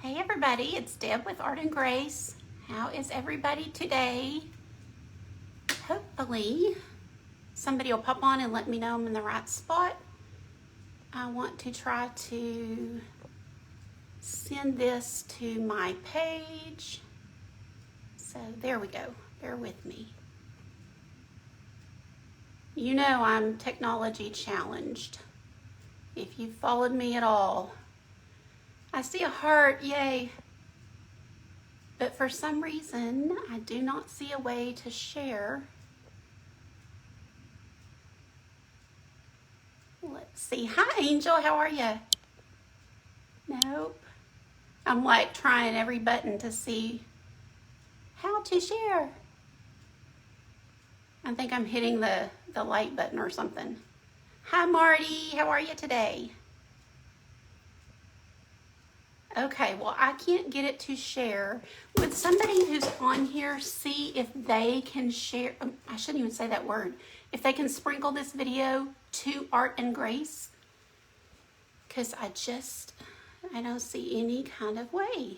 Hey everybody, it's Deb with Art and Grace. How is everybody today? Hopefully somebody will pop on and let me know I'm in the right spot. I want to try to send this to my page. So there we go, bear with me. You know I'm technology challenged. If you've followed me at all, I see a heart, yay. But for some reason, I do not see a way to share. Let's see. Hi, Angel. How are you? Nope. I'm like trying every button to see how to share. I think I'm hitting the light button or something. Hi, Marty. How are you today? Okay, well, I can't get it to share. Would somebody who's on here see if they can share? I shouldn't even say that word. If they can sprinkle this video to Art and Grace? Because I don't see any kind of way.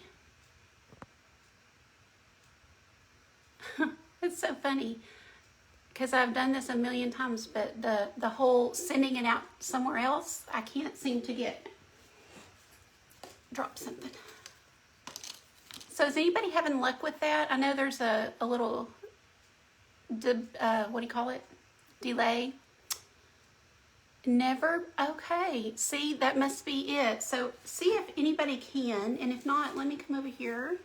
It's so funny. Because I've done this a million times, but the whole sending it out somewhere else, I can't seem to get. Drop something. So is anybody having luck with that? I know there's a little, what do you call it? Delay. Never? Okay. See, that must be it. So see if anybody can, and if not, let me come over here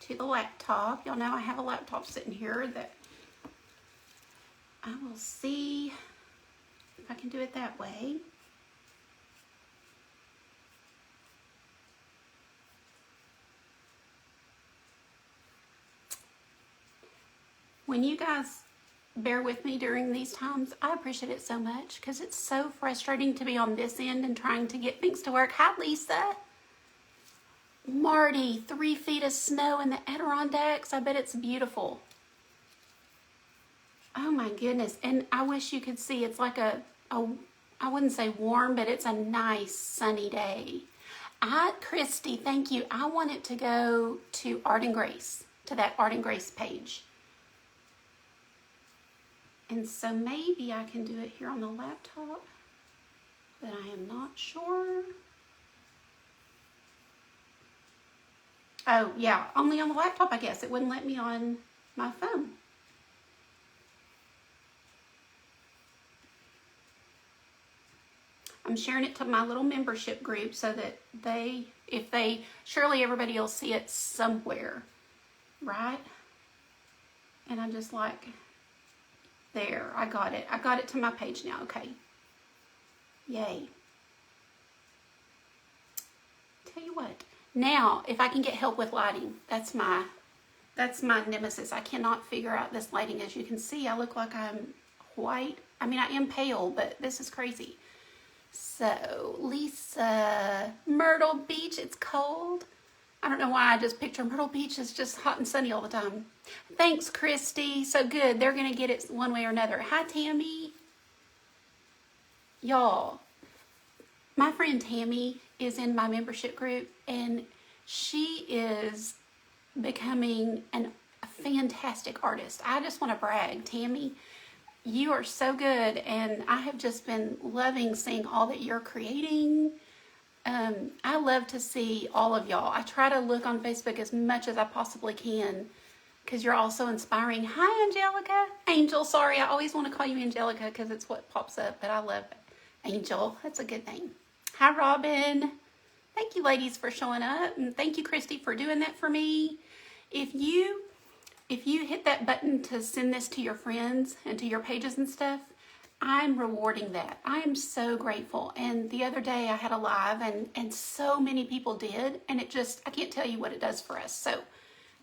to the laptop. Y'all know I have a laptop sitting here that I will see if I can do it that way. When you guys bear with me during these times, I appreciate it so much because it's so frustrating to be on this end and trying to get things to work. Hi, Lisa. Marty, 3 feet of snow in the Adirondacks. I bet it's beautiful. Oh my goodness. And I wish you could see, it's like I wouldn't say warm, but it's a nice sunny day. Christy, thank you. I want it to go to Art and Grace, to that Art and Grace page. And so maybe I can do it here on the laptop, but I am not sure. Oh yeah, only on the laptop, I guess. It wouldn't let me on my phone. I'm sharing it to my little membership group so that surely everybody will see it somewhere, right? And I'm just like, there, I got it. I got it to my page now, okay. Yay. Tell you what, now, if I can get help with lighting, that's my nemesis. I cannot figure out this lighting. As you can see, I look like I'm white. I mean, I am pale, but this is crazy. So, Lisa, Myrtle Beach, it's cold. I don't know why I just picture Myrtle Beach is just hot and sunny all the time. Thanks, Christy. So good. They're going to get it one way or another. Hi, Tammy. Y'all, my friend Tammy is in my membership group, and she is becoming a fantastic artist. I just want to brag. Tammy, you are so good, and I have just been loving seeing all that you're creating. I love to see all of y'all. I try to look on Facebook as much as I possibly can because you're all so inspiring. Hi, Angelica. Angel, sorry. I always want to call you Angelica because it's what pops up, but I love Angel. That's a good name. Hi, Robin. Thank you, ladies, for showing up. And thank you, Christy, for doing that for me. If you hit that button to send this to your friends and to your pages and stuff, I'm rewarding that. I am so grateful. And the other day I had a live and so many people did. And I can't tell you what it does for us. So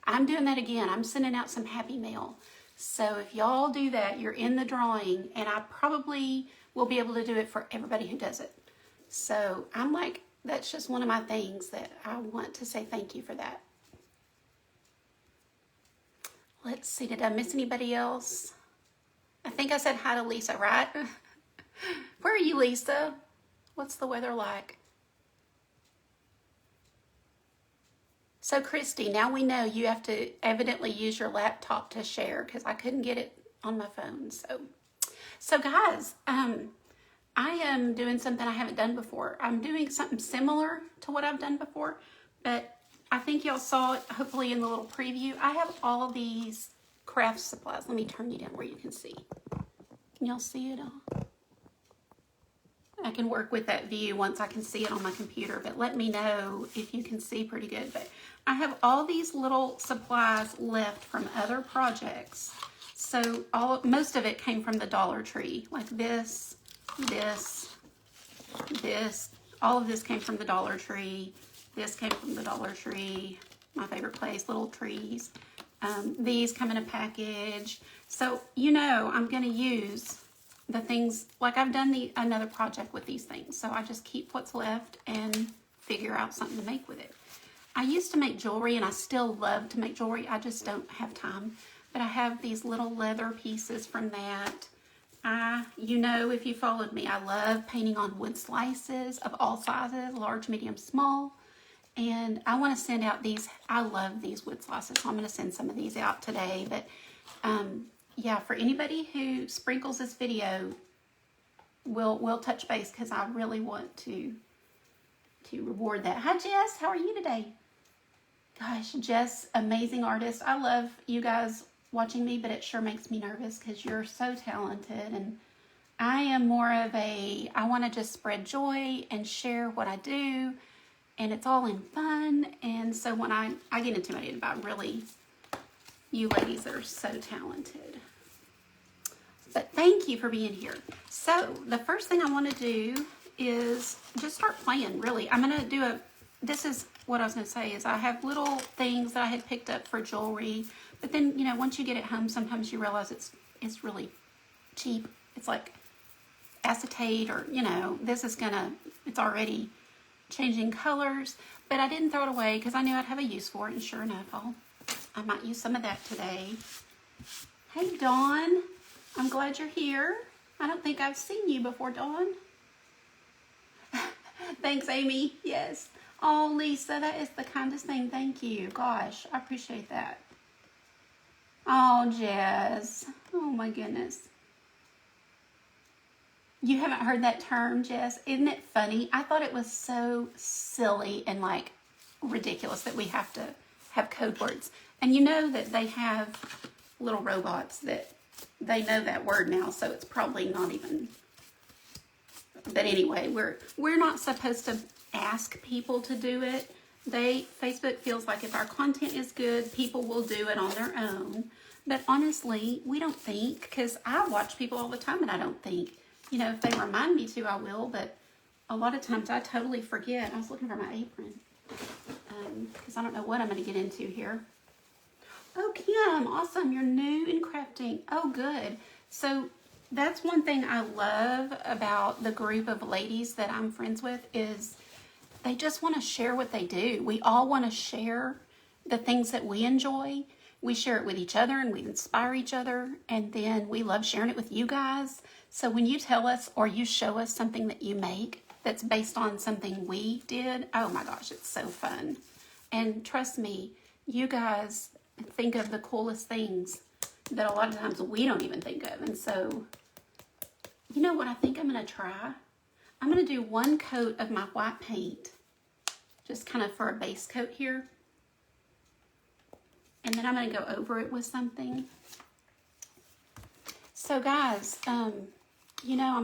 I'm doing that again. I'm sending out some happy mail. So if y'all do that, you're in the drawing. And I probably will be able to do it for everybody who does it. So I'm like, that's just one of my things that I want to say thank you for that. Let's see, did I miss anybody else? I think I said hi to Lisa, right? Where are you, Lisa? What's the weather like? So Christy, now we know you have to evidently use your laptop to share because I couldn't get it on my phone. So guys, I am doing something I haven't done before. I'm doing something similar to what I've done before, but I think y'all saw it hopefully in the little preview. I have all of these craft supplies. Let me turn you down where you can see. Can y'all see it all? I can work with that view once I can see it on my computer, but let me know if you can see pretty good. But I have all these little supplies left from other projects. So most of it came from the Dollar Tree, like this, all of this came from the Dollar Tree. This came from the Dollar Tree, my favorite place, little trees. These come in a package. So, I'm going to use the things, like I've done another project with these things. So I just keep what's left and figure out something to make with it. I used to make jewelry and I still love to make jewelry. I just don't have time. But I have these little leather pieces from that. If you followed me, I love painting on wood slices of all sizes, large, medium, small. And I want to send out these. I love these wood slices, so I'm going to send some of these out today. But yeah, for anybody who sprinkles this video, we'll touch base because I really want to reward that. Hi Jess, how are you today? Gosh, Jess, amazing artist. I love you guys watching me, but it sure makes me nervous because you're so talented, and I am more of I want to just spread joy and share what I do, and it's all in fun. And so when I get intimidated by really you ladies that are so talented. But thank you for being here. So the first thing I want to do is just start playing, really. I'm going to do this is what I was going to say is I have little things that I had picked up for jewelry. But then, once you get it home, sometimes you realize it's really cheap. It's like acetate or, this is it's already changing colors. But I didn't throw it away because I knew I'd have a use for it. And sure enough, I might use some of that today. Hey, Dawn. I'm glad you're here. I don't think I've seen you before, Dawn. Thanks, Amy. Yes. Oh, Lisa, that is the kindest thing. Thank you. Gosh, I appreciate that. Oh, Jess. Oh, my goodness. You haven't heard that term, Jess? Isn't it funny? I thought it was so silly and, ridiculous that we have to have code words. And you know that they have little robots that they know that word now, so it's probably not even... But anyway, we're not supposed to ask people to do it. Facebook feels like if our content is good, people will do it on their own. But honestly, we don't think, because I watch people all the time and I don't think. If they remind me to, I will, but a lot of times I totally forget. I was looking for my apron, because I don't know what I'm going to get into here. Oh, Kim, awesome. You're new in crafting. Oh, good. So that's one thing I love about the group of ladies that I'm friends with is they just want to share what they do. We all want to share the things that we enjoy. We share it with each other and we inspire each other. And then we love sharing it with you guys. So when you tell us or you show us something that you make that's based on something we did, oh my gosh, it's so fun. And trust me, you guys think of the coolest things that a lot of times we don't even think of. And so, you know what I think I'm going to try? I'm going to do one coat of my white paint, just kind of for a base coat here. And then I'm going to go over it with something. So guys, I'm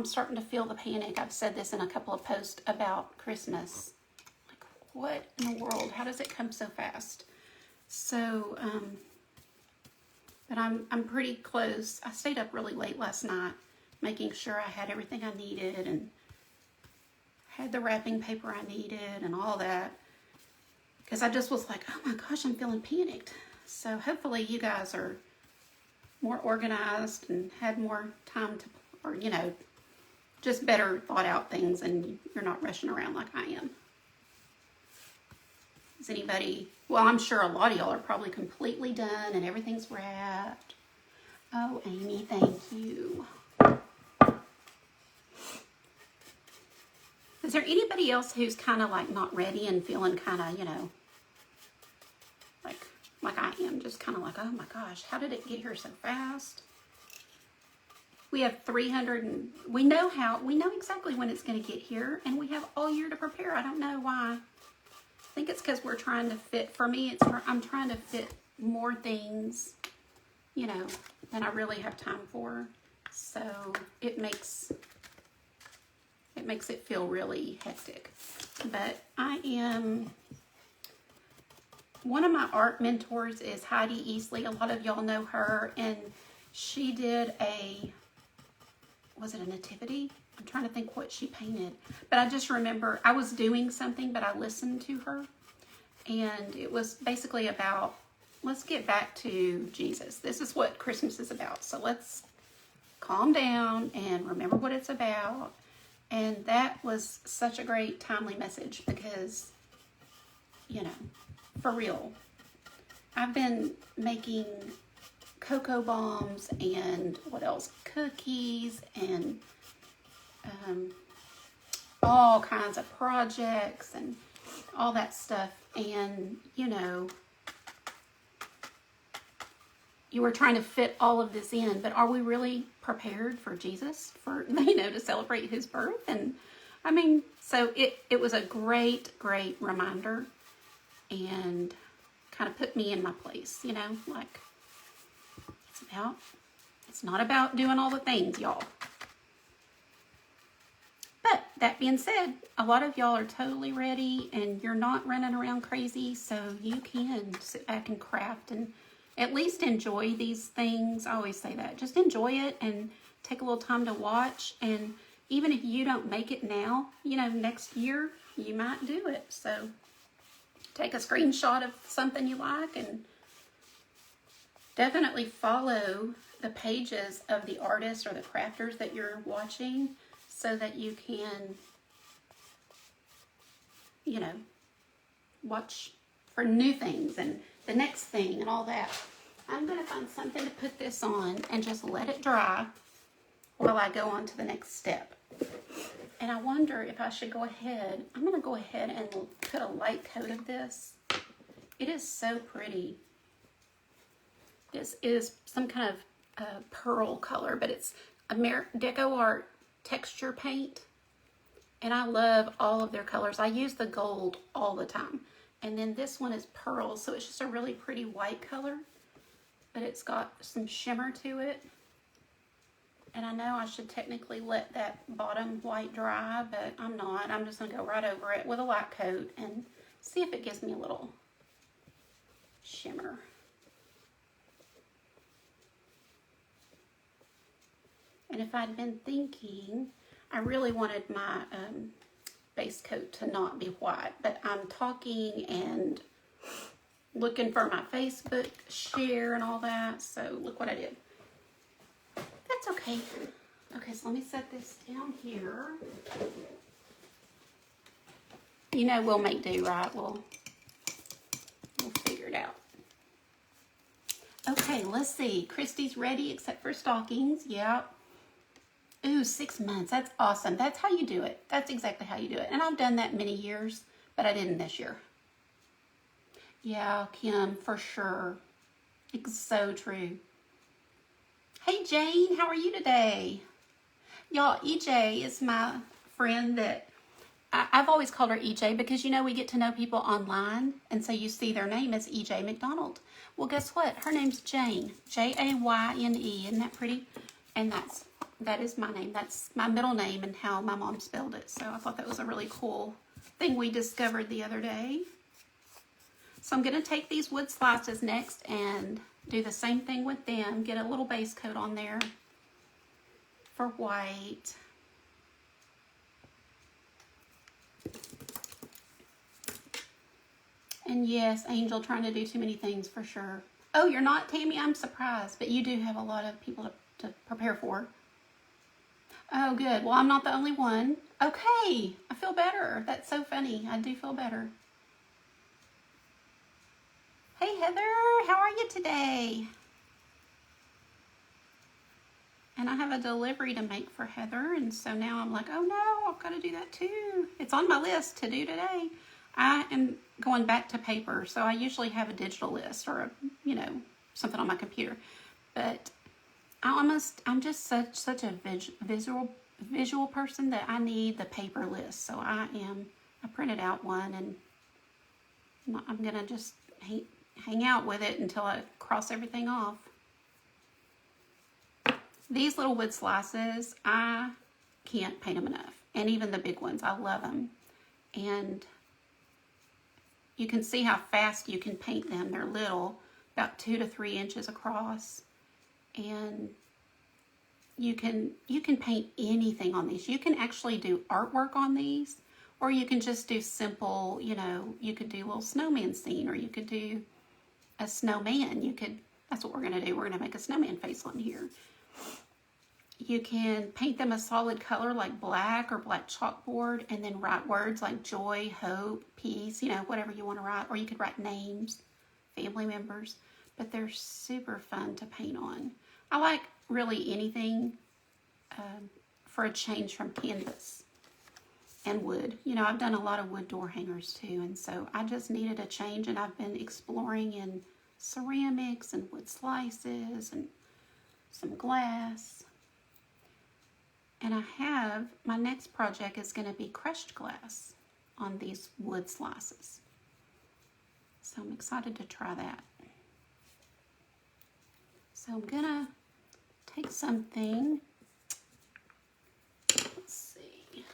starting to feel the panic. I've said this in a couple of posts about Christmas. Like, what in the world? How does it come so fast? So, but I'm pretty close. I stayed up really late last night, making sure I had everything I needed and had the wrapping paper I needed and all that. Because I just was like, oh my gosh, I'm feeling panicked. So hopefully you guys are more organized and had more time to, or, just better thought out things and you're not rushing around like I am. Is anybody, well, I'm sure a lot of y'all are probably completely done and everything's wrapped. Oh, Amy, thank you. Is there anybody else who's kind of like not ready and feeling kind of, like I am, just kind of like, oh my gosh, how did it get here so fast? We have 300 and we know exactly when it's going to get here, and we have all year to prepare. I don't know why. I think it's because we're trying to fit, for me, I'm trying to fit more things, you know, than I really have time for. So it makes it feel really hectic. But one of my art mentors is Heidi Easley. A lot of y'all know her, and she did was it a nativity? I'm trying to think what she painted. But I just remember I was doing something, but I listened to her. And it was basically about, let's get back to Jesus. This is what Christmas is about. So let's calm down and remember what it's about. And that was such a great timely message because, you know, for real, I've been making cocoa bombs and what else? Cookies and all kinds of projects and all that stuff. And, you know, you were trying to fit all of this in, but are we really prepared for Jesus, for, you know, to celebrate his birth? And I mean, so it was a great reminder and kind of put me in my place, you know, like it's not about doing all the things, y'all. But that being said, a lot of y'all are totally ready and you're not running around crazy, so you can sit back and craft and at least enjoy these things. I always say that. Just enjoy it and take a little time to watch. And even if you don't make it now, you know, next year you might do it. So take a screenshot of something you like and definitely follow the pages of the artists or the crafters that you're watching so that you can, you know, watch for new things and the next thing and all that. I'm going to find something to put this on and just let it dry while I go on to the next step. And I wonder if I should go ahead. I'm going to go ahead and put a light coat of this. It is so pretty. This is some kind of pearl color, but it's Deco Art texture paint. And I love all of their colors. I use the gold all the time. And then this one is pearl, so it's just a really pretty white color. But it's got some shimmer to it. And I know I should technically let that bottom white dry, but I'm not. I'm just going to go right over it with a light coat and see if it gives me a little shimmer. And if I'd been thinking, I really wanted my base coat to not be white, but I'm talking and looking for my Facebook share and all that, so look what I did. That's okay. Okay, so let me set this down here. You know we'll make do, right? We'll figure it out. Okay, let's see. Christy's ready except for stockings. Yep. Ooh, 6 months. That's awesome. That's how you do it. That's exactly how you do it. And I've done that many years, but I didn't this year. Yeah, Kim, for sure. It's so true. Hey, Jane, how are you today? Y'all, EJ is my friend that I've always called her EJ because, you know, we get to know people online, and so you see their name as EJ McDonald. Well, guess what? Her name's Jane. Jayne. Isn't that pretty? And that is my name. That's my middle name and how my mom spelled it. So I thought that was a really cool thing we discovered the other day. So I'm going to take these wood slices next and do the same thing with them. Get a little base coat on there for white. And yes, Angel trying to do too many things for sure. Oh, you're not, Tammy? I'm surprised. But you do have a lot of people to prepare for. Oh, good. Well, I'm not the only one. Okay. I feel better. That's so funny. I do feel better. Hey, Heather. How are you today? And I have a delivery to make for Heather. And so now I'm like, oh, no, I've got to do that too. It's on my list to do today. I am going back to paper, so I usually have a digital list or something on my computer. But I'm just such a visual person that I need the paper list. So I printed out one, and I'm gonna just hang out with it until I cross everything off. These little wood slices, I can't paint them enough. And even the big ones, I love them. And you can see how fast you can paint them. They're little, about 2 to 3 inches across. And you can paint anything on these. You can actually do artwork on these, or you can just do simple, you could do a little snowman scene, or you could do a snowman. That's what we're gonna do. We're gonna make a snowman face on here. You can paint them a solid color like black or black chalkboard, and then write words like joy, hope, peace, whatever you want to write. Or you could write names, family members. But they're super fun to paint on. I like really anything for a change from canvas and wood. I've done a lot of wood door hangers too, and so I just needed a change, and I've been exploring in ceramics and wood slices and some glass. And my next project is going to be crushed glass on these wood slices. So I'm excited to try that. So I'm going to take something, let's see.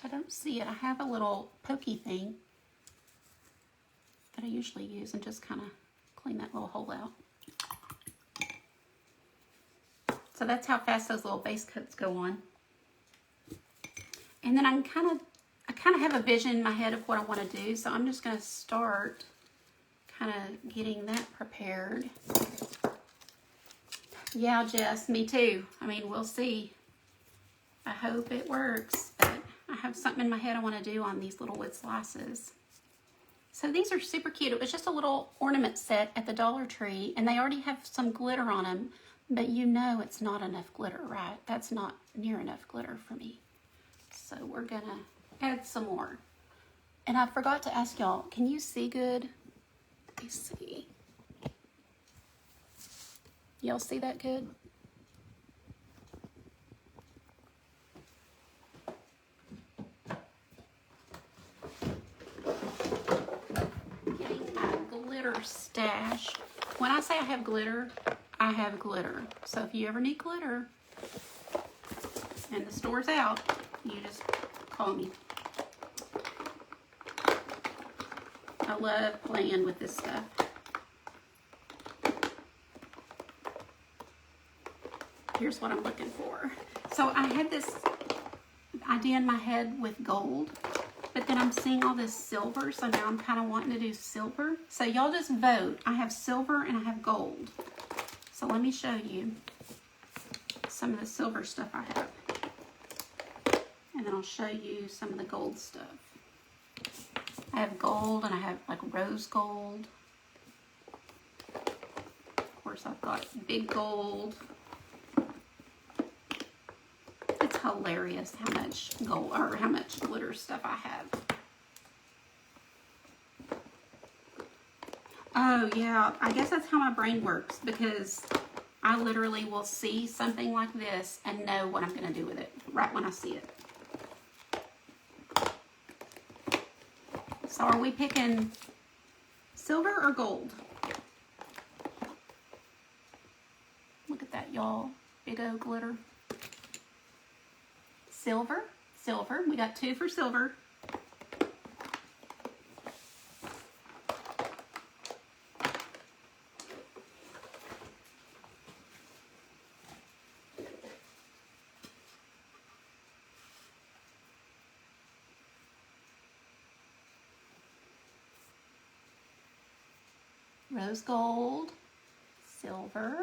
I don't see it. I have a little pokey thing that I usually use, and just kind of clean that little hole out. So that's how fast those little base coats go on. And then I kind of have a vision in my head of what I want to do. So I'm just going to start kind of getting that prepared. Yeah, Jess, me too. I mean, we'll see. I hope it works. But I have something in my head I want to do on these little wood slices. So these are super cute. It was just a little ornament set at the Dollar Tree, and they already have some glitter on them. But it's not enough glitter, right? That's not near enough glitter for me. So we're gonna add some more. And I forgot to ask y'all, can you see good? Let me see. Y'all see that good? Getting my glitter stash. When I say I have glitter, I have glitter. So if you ever need glitter and the store's out, you just call me. I love playing with this stuff. Here's what I'm looking for. So I had this idea in my head with gold, but then I'm seeing all this silver, so now I'm kind of wanting to do silver. So y'all just vote. I have silver and I have gold. So let me show you some of the silver stuff I have. And then I'll show you some of the gold stuff. I have gold, and I have like rose gold. Of course, I've got big gold. It's hilarious how much gold, or how much glitter stuff I have. Oh yeah, I guess that's how my brain works, because I literally will see something like this and know what I'm going to do with it right when I see it. So are we picking silver or gold? Look at that, y'all. Big old glitter. Silver, silver. We got 2 for silver. Rose gold, silver.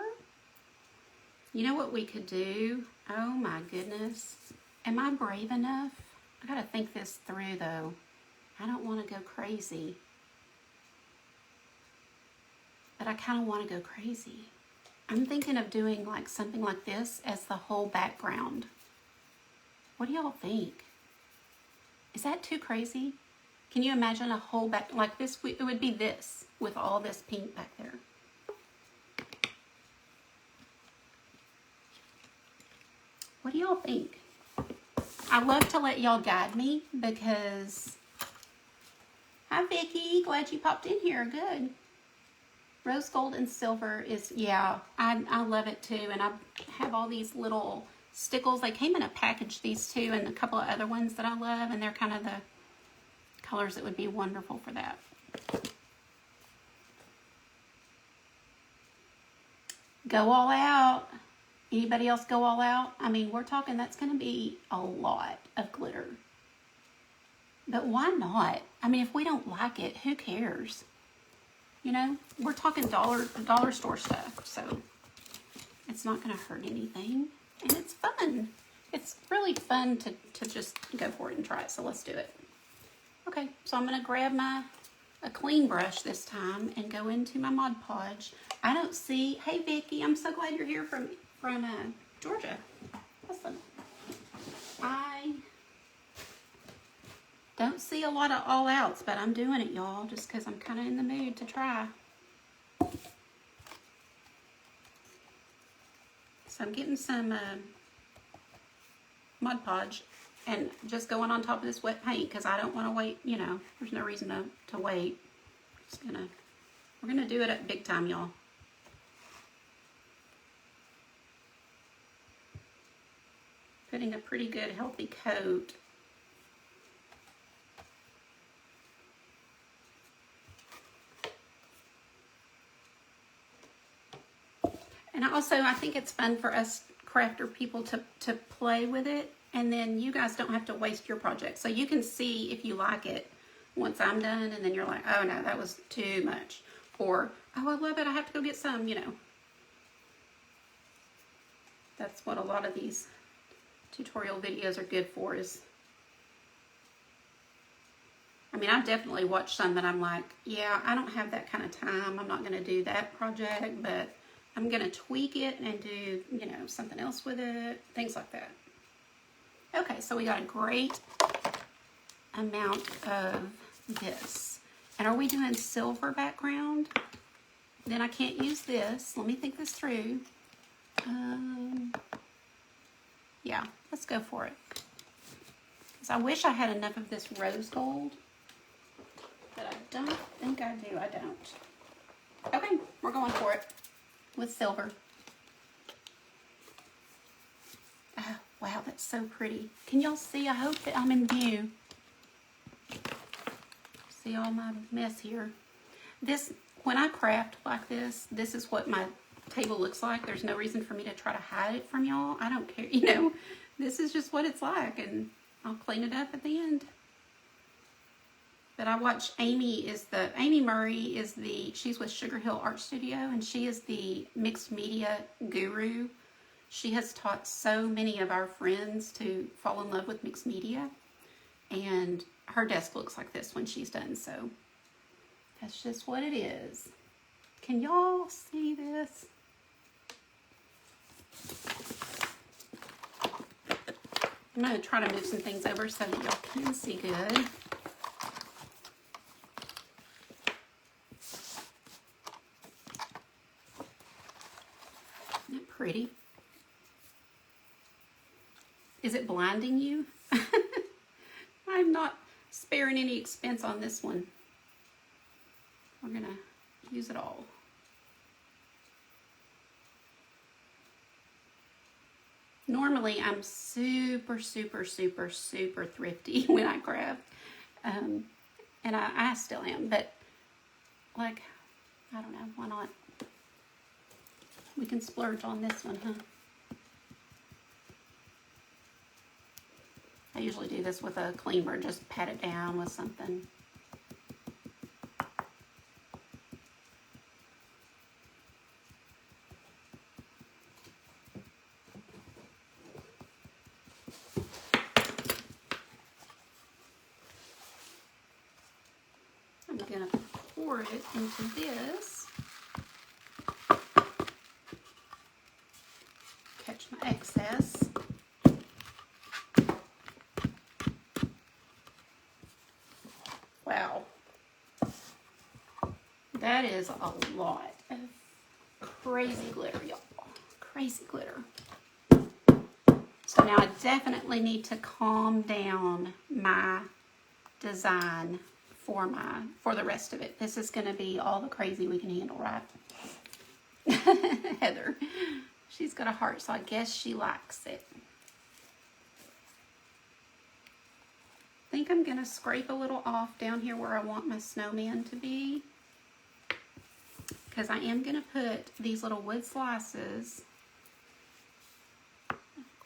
You know what we could do? Oh my goodness. Am I brave enough? I gotta think this through though. I don't want to go crazy. But I kind of want to go crazy. I'm thinking of doing like something like this as the whole background What do y'all think? Is that too crazy? Can you imagine a whole back like this? It would be this with all this pink back there. What do y'all think? I love to let y'all guide me because... Hi, Vicki. Glad you popped in here. Good. Rose gold and silver is, yeah, I love it too. And I have all these little stickles. They came in a package, these two, and a couple of other ones that I love. And they're kind of the colors that would be wonderful for that. Go all out. Anybody else go all out? I mean, we're talking that's going to be a lot of glitter. But why not? I mean, if we don't like it, who cares? You know, we're talking dollar store stuff, so it's not going to hurt anything. And it's fun. It's really fun to just go for it and try it, so let's do it. Okay, so I'm going to grab a clean brush this time and go into my Mod Podge. I don't see... Hey, Vicki, I'm so glad you're here from Georgia. Awesome. I don't see a lot of all outs, but I'm doing it, y'all, just because I'm kind of in the mood to try. So I'm getting some Mod Podge and just going on top of this wet paint because I don't want to wait, you know, there's no reason to wait. We're gonna do it at big time, y'all. Putting a pretty good healthy coat. And I think it's fun for us crafter people to play with it, and then you guys don't have to waste your project. So you can see if you like it once I'm done, and then you're like, oh no, that was too much. Or, oh, I love it, I have to go get some, you know. That's what a lot of these tutorial videos are good for is, I mean, I've definitely watched some that I'm like, yeah, I don't have that kind of time. I'm not going to do that project, but I'm going to tweak it and do, you know, something else with it, things like that. Okay, so we got a great amount of this. And are we doing silver background? Then I can't use this. Let me think this through. Yeah, let's go for it. Because I wish I had enough of this rose gold, but I don't think I do. I don't. Okay, we're going for it with silver. Oh, wow, that's so pretty. Can y'all see? I hope that I'm in view. See all my mess here. This, when I craft like this is what my table looks like. There's no reason for me to try to hide it from y'all. I don't care, you know. This is just what it's like, and I'll clean it up at the end. But I watch Amy Murray is she's with Sugar Hill Art Studio, and she is the mixed media guru. She has taught so many of our friends to fall in love with mixed media, and her desk looks like this when she's done, so that's just what it is. Can y'all see this? I'm going to try to move some things over so that y'all can see good. Isn't it pretty? Is it blinding you? I'm not sparing any expense on this one. We're going to use it all. Normally, I'm super, super, super, super thrifty when I craft. And I still am, but like, I don't know, why not? We can splurge on this one, huh? I usually do this with a cleaner, just pat it down with something. I'm going to pour it into this. Catch my excess. that is a lot of crazy glitter, y'all. Crazy glitter. So now I definitely need to calm down my design for the rest of it. This is going to be all the crazy we can handle, right? Heather, she's got a heart, so I guess she likes it. I think I'm going to scrape a little off down here where I want my snowman to be, because I am going to put these little wood slices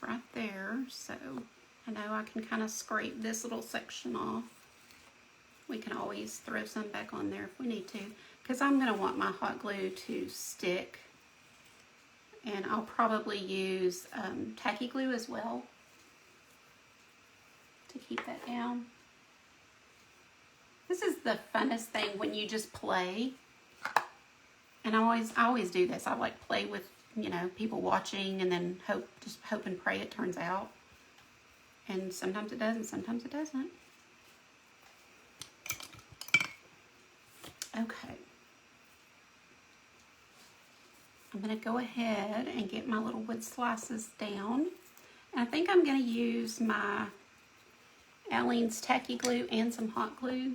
right there, so I know I can kind of scrape this little section off. We can always throw some back on there if we need to, because I'm going to want my hot glue to stick, and I'll probably use tacky glue as well to keep that down. This is the funnest thing when you just play, and I always do this. I like play with, you know, people watching, and then just hope and pray it turns out. And sometimes it does, and sometimes it doesn't. Okay. I'm going to go ahead and get my little wood slices down. And I think I'm going to use my Aleene's tacky glue and some hot glue.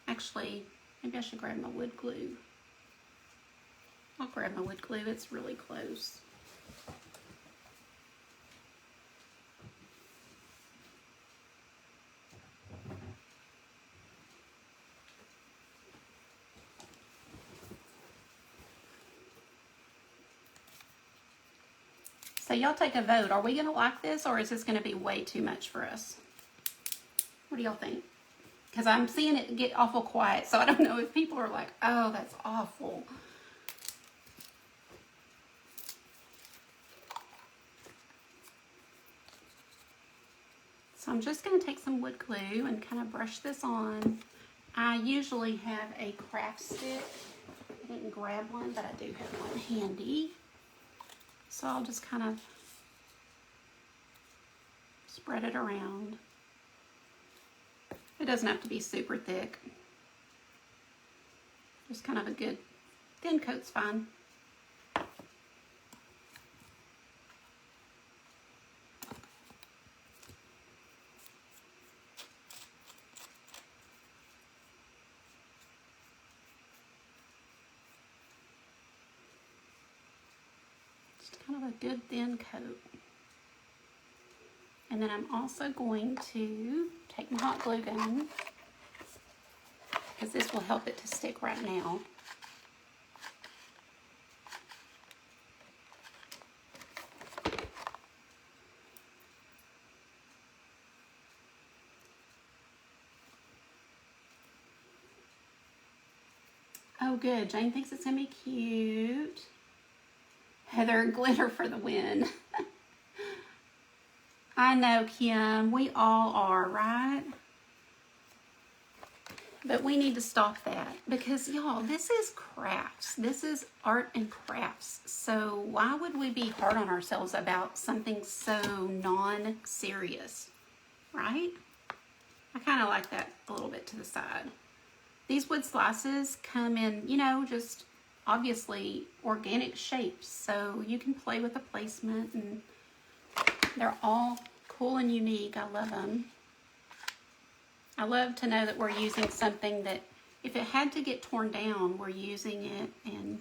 Actually, maybe I should grab my wood glue. I'll grab my wood glue. It's really close. So y'all take a vote. Are we going to like this, or is this going to be way too much for us? What do y'all think? Because I'm seeing it get awful quiet, so I don't know if people are like, oh, that's awful. So I'm just going to take some wood glue and kind of brush this on. I usually have a craft stick. I didn't grab one, but I do have one handy. So I'll just kind of spread it around. It doesn't have to be super thick. Just kind of a good thin coat's fine. Kind of a good thin coat. And then I'm also going to take my hot glue gun, because this will help it to stick right now. Oh good, Jane thinks it's gonna be cute. Heather, glitter for the win. I know, Kim, we all are, right? But we need to stop that, because y'all, this is crafts. This is art and crafts. So why would we be hard on ourselves about something so non-serious, right? I kind of like that a little bit to the side. These wood slices come in, you know, just obviously organic shapes, so you can play with the placement, and they're all cool and unique. I love them. I love to know that we're using something that if it had to get torn down, we're using it and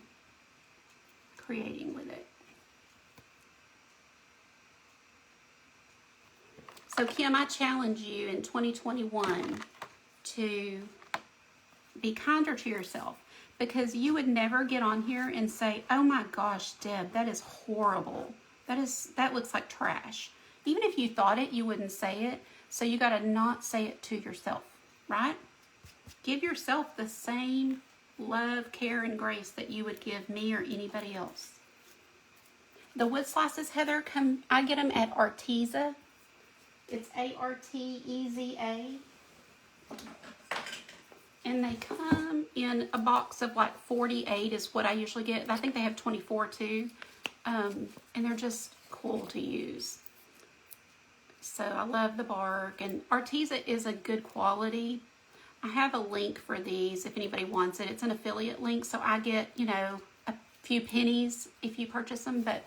creating with it. So Kim, I challenge you in 2021 to be kinder to yourself, because you would never get on here and say, oh my gosh, Deb, that is horrible. That looks like trash. Even if you thought it, you wouldn't say it. So you got to not say it to yourself, right? Give yourself the same love, care, and grace that you would give me or anybody else. The wood slices, Heather, I get them at Arteza. It's A-R-T-E-Z-A. And they come in a box of like 48 is what I usually get. I think they have 24 too. And they're just cool to use. So I love the bark. And Arteza is a good quality. I have a link for these if anybody wants it. It's an affiliate link, so I get, you know, a few pennies if you purchase them. But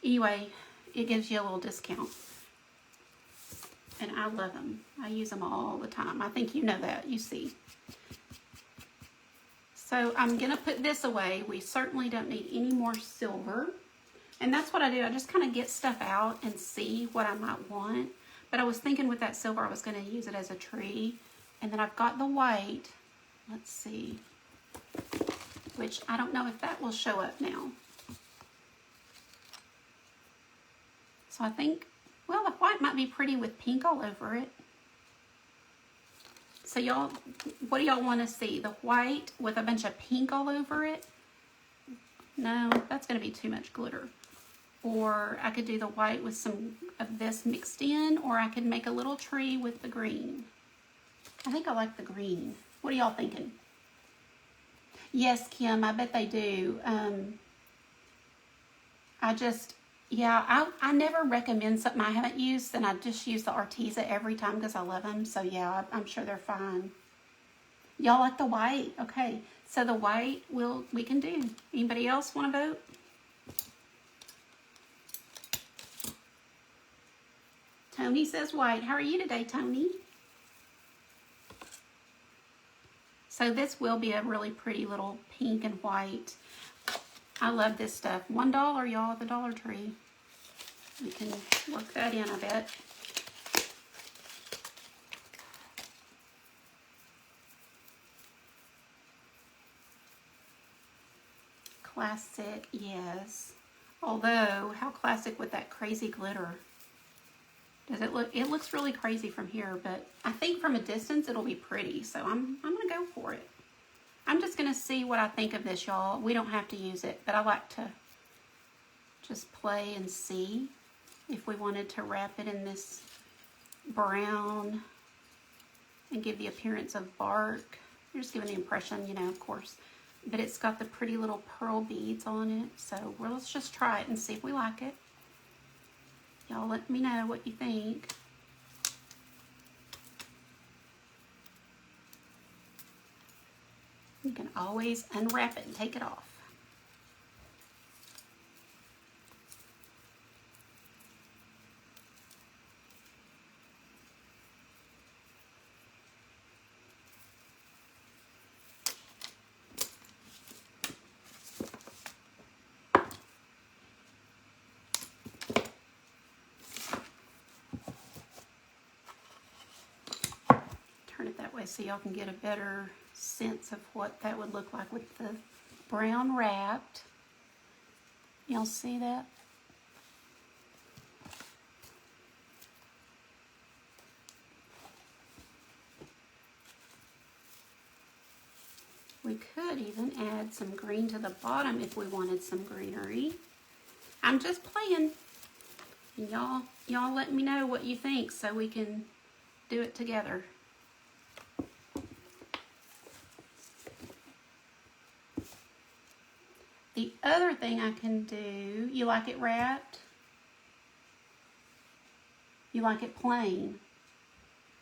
anyway, it gives you a little discount. And I love them. I use them all the time. I think you know that. You see. So I'm going to put this away. We certainly don't need any more silver. And that's what I do. I just kind of get stuff out and see what I might want. But I was thinking with that silver, I was going to use it as a tree. And then I've got the white. Let's see. Which I don't know if that will show up now. So I think, well, the white might be pretty with pink all over it. So y'all, what do y'all want to see? The white with a bunch of pink all over it? No, that's going to be too much glitter. Or I could do the white with some of this mixed in, or I could make a little tree with the green. I think I like the green. What are y'all thinking? Yes, Kim, I bet they do. I never recommend something I haven't used, and I just use the Arteza every time because I love them. So yeah, I'm sure they're fine. Y'all like the white? Okay, so the white we can do. Anybody else want to vote? Tony says white. How are you today, Tony? So this will be a really pretty little pink and white. I love this stuff. $1, y'all, at the Dollar Tree. We can work that in, I bet. Classic, yes. Although, how classic with that crazy glitter? Does it look? It looks really crazy from here, but I think from a distance it'll be pretty. So I'm gonna go for it. I'm just going to see what I think of this, y'all. We don't have to use it, but I like to just play and see if we wanted to wrap it in this brown and give the appearance of bark. You're just giving the impression, you know, of course. But it's got the pretty little pearl beads on it. So let's just try it and see if we like it. Y'all let me know what you think. You can always unwrap it and take it off. Turn it that way so y'all can get a better sense of what that would look like with the brown wrapped. Y'all see that? We could even add some green to the bottom if we wanted some greenery. I'm just playing. And y'all let me know what you think so we can do it together. The other thing I can do, you like it wrapped? You like it plain?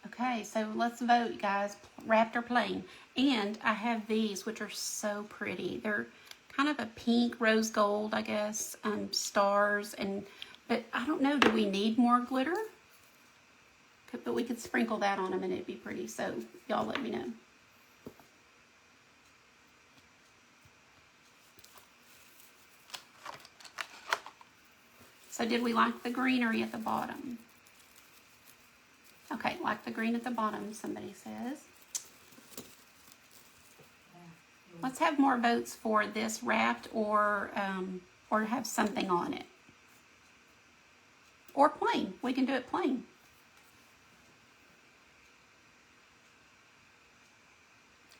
Okay, so let's vote, guys. Wrapped or plain? And I have these, which are so pretty. They're kind of a pink rose gold, I guess, stars. But I don't know, do we need more glitter? But we could sprinkle that on them and it'd be pretty. So y'all let me know. So did we like the greenery at the bottom? Okay, like the green at the bottom, somebody says. Let's have more votes for this wrapped or have something on it. Or plain. We can do it plain.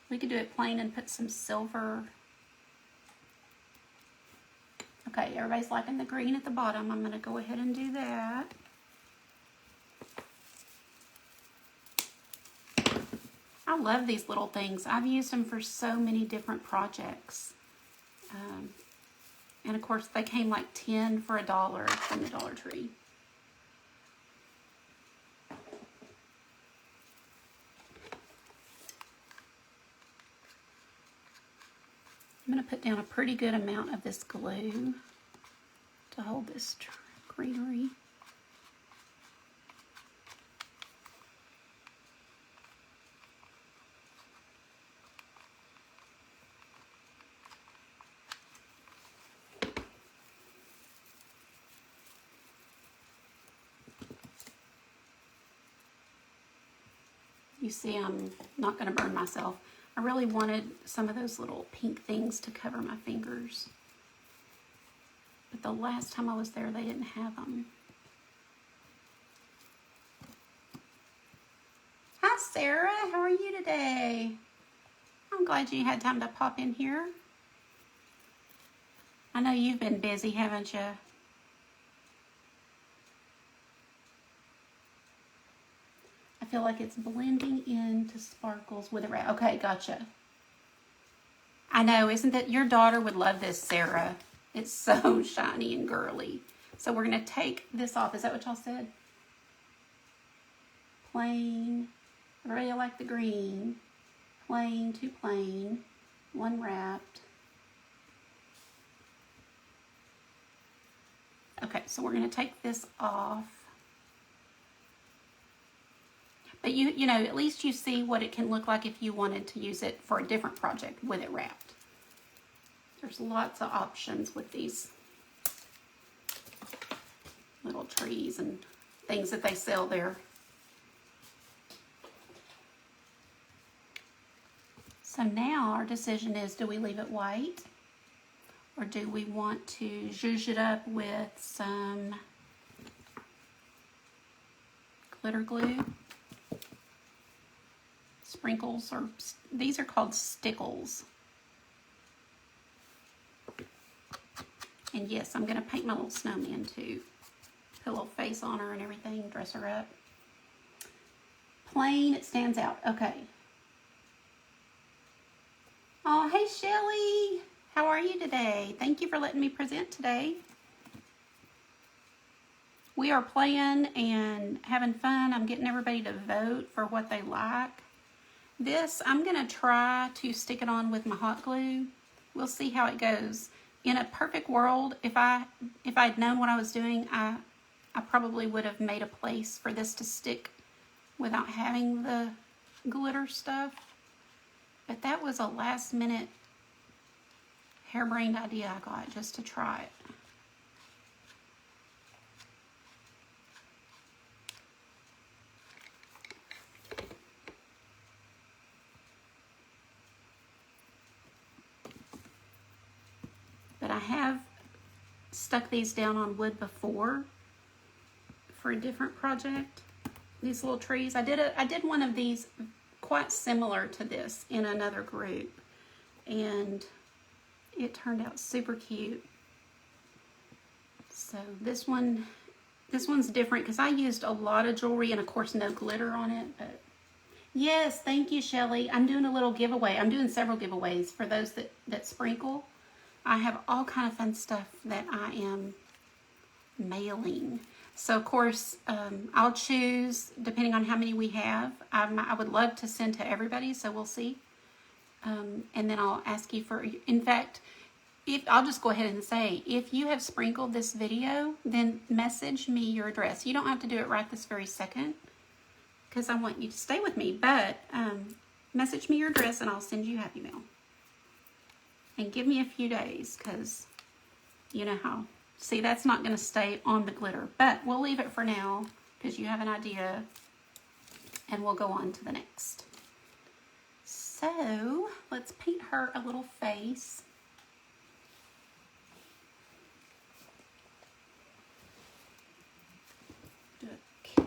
We could do it plain and put some silver. Okay, everybody's liking the green at the bottom. I'm going to go ahead and do that. I love these little things. I've used them for so many different projects. And of course, they came like 10 for $1 from the Dollar Tree. I'm going to put down a pretty good amount of this glue to hold this greenery. You see, I'm not going to burn myself. I really wanted some of those little pink things to cover my fingers. But the last time I was there, they didn't have them. Hi, Sarah. How are you today? I'm glad you had time to pop in here. I know you've been busy, haven't you? I feel like it's blending into sparkles with a wrap. Okay, gotcha. I know, isn't that, your daughter would love this, Sarah. It's so shiny and girly. So we're going to take this off. Is that what y'all said? Plain. I really like the green. Plain to plain. One wrapped. Okay, so we're going to take this off. But you know, at least you see what it can look like if you wanted to use it for a different project with it wrapped. There's lots of options with these little trees and things that they sell there. So now our decision is, do we leave it white? Or do we want to zhuzh it up with some glitter glue? Sprinkles, or these are called stickles. And yes, I'm going to paint my little snowman too. Put a little face on her and everything, dress her up. Plain, it stands out. Okay. Oh, hey Shelly. How are you today? Thank you for letting me present today. We are playing and having fun. I'm getting everybody to vote for what they like. This, I'm going to try to stick it on with my hot glue. We'll see how it goes. In a perfect world, if I'd known what I was doing, I probably would have made a place for this to stick without having the glitter stuff. But that was a last minute harebrained idea I got just to try it. But I have stuck these down on wood before for a different project. These little trees. I did one of these quite similar to this in another group, and it turned out super cute. So this one's different because I used a lot of jewelry and of course no glitter on it. But yes, thank you, Shelly. I'm doing a little giveaway. I'm doing several giveaways for those that sprinkle. I have all kind of fun stuff that I am mailing. So of course, I'll choose depending on how many we have. I would love to send to everybody, so we'll see. And then I'll ask you for, in fact, I'll just go ahead and say, if you have sprinkled this video, then message me your address. You don't have to do it right this very second, because I want you to stay with me, but message me your address and I'll send you Happy Mail. And give me a few days, because you know how. See, that's not going to stay on the glitter, but we'll leave it for now because you have an idea, and we'll go on to the next. So let's paint her a little face.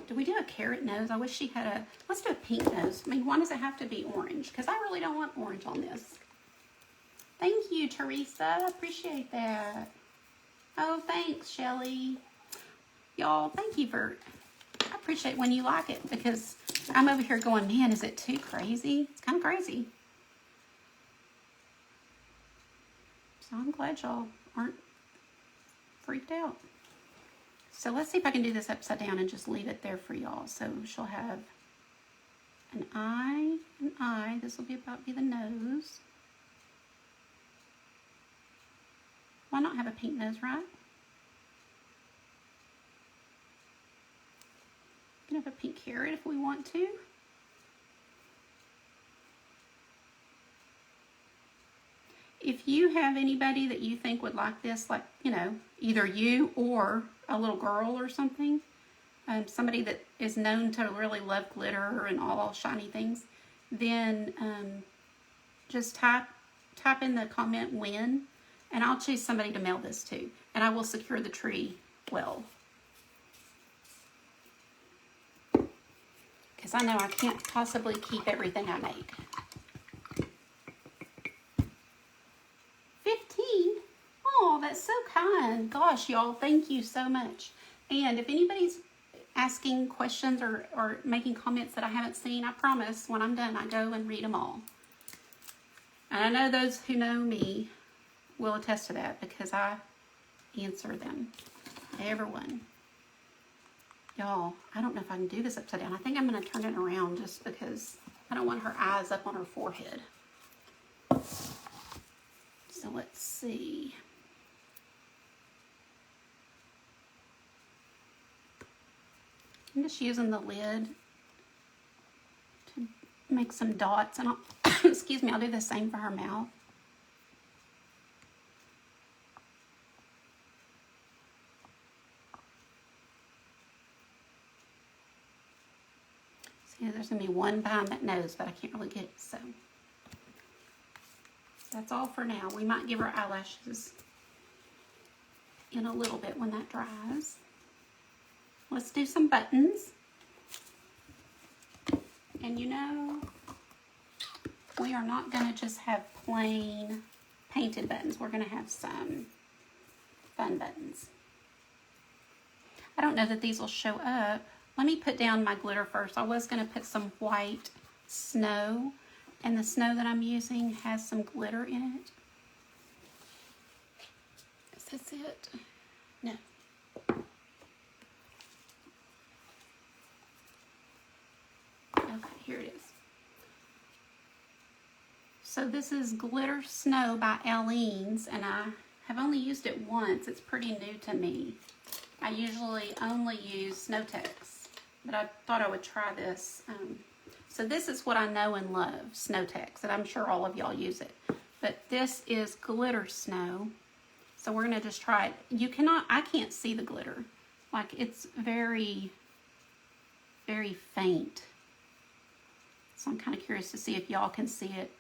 Do we do a carrot nose? I wish she had a, let's do a pink nose. I mean, why does it have to be orange? Because I really don't want orange on this. Thank you, Teresa. I appreciate that. Oh, thanks, Shelly. Y'all, thank you for, I appreciate when you like it, because I'm over here going, man, is it too crazy? It's kind of crazy. So I'm glad y'all aren't freaked out. So let's see if I can do this upside down and just leave it there for y'all. So she'll have an eye. This will be the nose. Why not have a pink nose, right? We can have a pink carrot if we want to. If you have anybody that you think would like this, like, you know, either you or a little girl or something, somebody that is known to really love glitter and all shiny things, then just type in the comment when, and I'll choose somebody to mail this to, and I will secure the tree well. Because I know I can't possibly keep everything I make. 15? Oh, that's so kind. Gosh, y'all, thank you so much. And if anybody's asking questions or making comments that I haven't seen, I promise when I'm done, I go and read them all. And I know those who know me will attest to that because I answer them. Everyone. Y'all, I don't know if I can do this upside down. I think I'm going to turn it around just because I don't want her eyes up on her forehead. So let's see. I'm just using the lid to make some dots, and I'll, excuse me, I'll do the same for her mouth. See, there's going to be one behind that nose, but I can't really get it, so that's all for now. We might give her eyelashes in a little bit when that dries. Let's do some buttons. And you know, we are not going to just have plain painted buttons. We're going to have some fun buttons. I don't know that these will show up. Let me put down my glitter first. I was going to put some white snow, and the snow that I'm using has some glitter in it. Is this it? No. Okay, here it is. So this is Glitter Snow by Aleene's, and I have only used it once. It's pretty new to me. I usually only use Snowtex, but I thought I would try this. So this is what I know and love, Snowtex, and I'm sure all of y'all use it. But this is Glitter Snow. So we're going to just try it. You cannot, I can't see the glitter. Like, it's very, very faint. So I'm kind of curious to see if y'all can see it.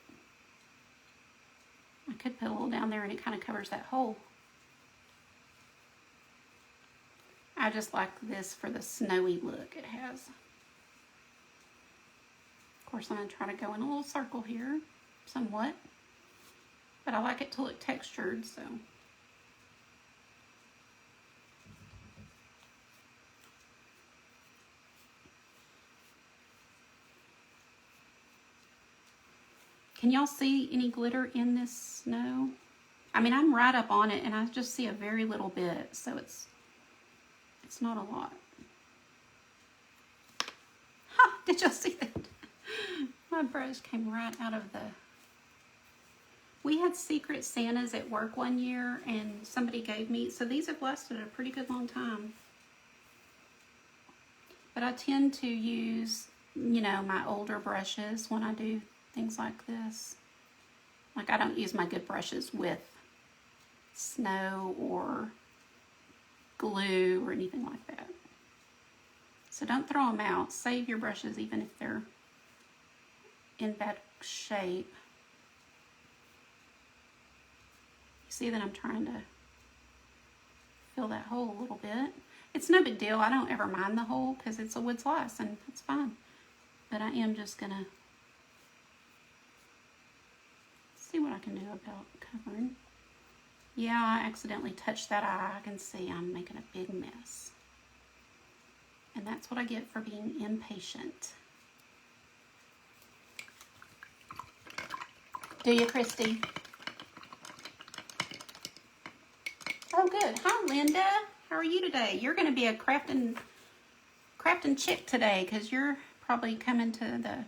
I could put a little down there and it kind of covers that hole. I just like this for the snowy look it has. Of course, I'm going to try to go in a little circle here, somewhat. But I like it to look textured, so. Can y'all see any glitter in this snow? I mean, I'm right up on it and I just see a very little bit, so it's not a lot. Ha! Did y'all see that? My brush came right out of the... We had Secret Santas at work one year and somebody gave me... So these have lasted a pretty good long time. But I tend to use, you know, my older brushes when I do things like this. Like, I don't use my good brushes with snow or glue or anything like that. So don't throw them out. Save your brushes even if they're in bad shape. You see that I'm trying to fill that hole a little bit. It's no big deal. I don't ever mind the hole because it's a wood slice and it's fine. But I am just gonna see what I can do about covering. Yeah, I accidentally touched that eye. I can see I'm making a big mess. And that's what I get for being impatient. Do you, Christy? Oh, good. Hi, Linda. How are you today? You're going to be a crafting chick today because you're probably coming to the...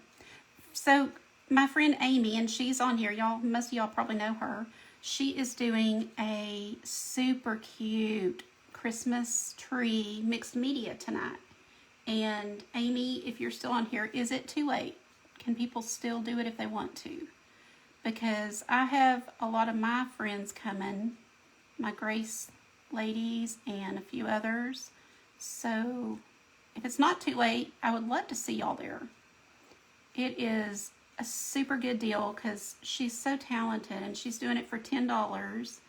So, my friend Amy, and she's on here. Y'all, most of y'all probably know her. She is doing a super cute Christmas tree mixed media tonight. And Amy, if you're still on here, is it too late? Can people still do it if they want to? Because I have a lot of my friends coming, my Grace ladies and a few others. So if it's not too late, I would love to see y'all there. It is a super good deal because she's so talented and she's doing it for $10.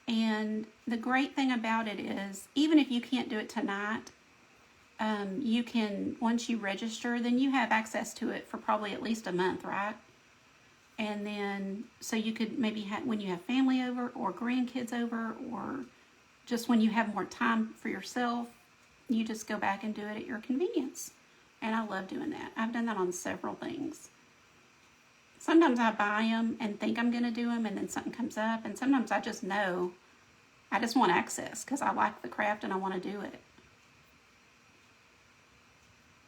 And the great thing about it is, even if you can't do it tonight, you can, once you register, then you have access to it for probably at least a month, right? And then, so you could maybe have, when you have family over or grandkids over, or just when you have more time for yourself, you just go back and do it at your convenience. And I love doing that. I've done that on several things. Sometimes I buy them and think I'm going to do them, and then something comes up. And sometimes I just know, I just want access because I like the craft and I want to do it.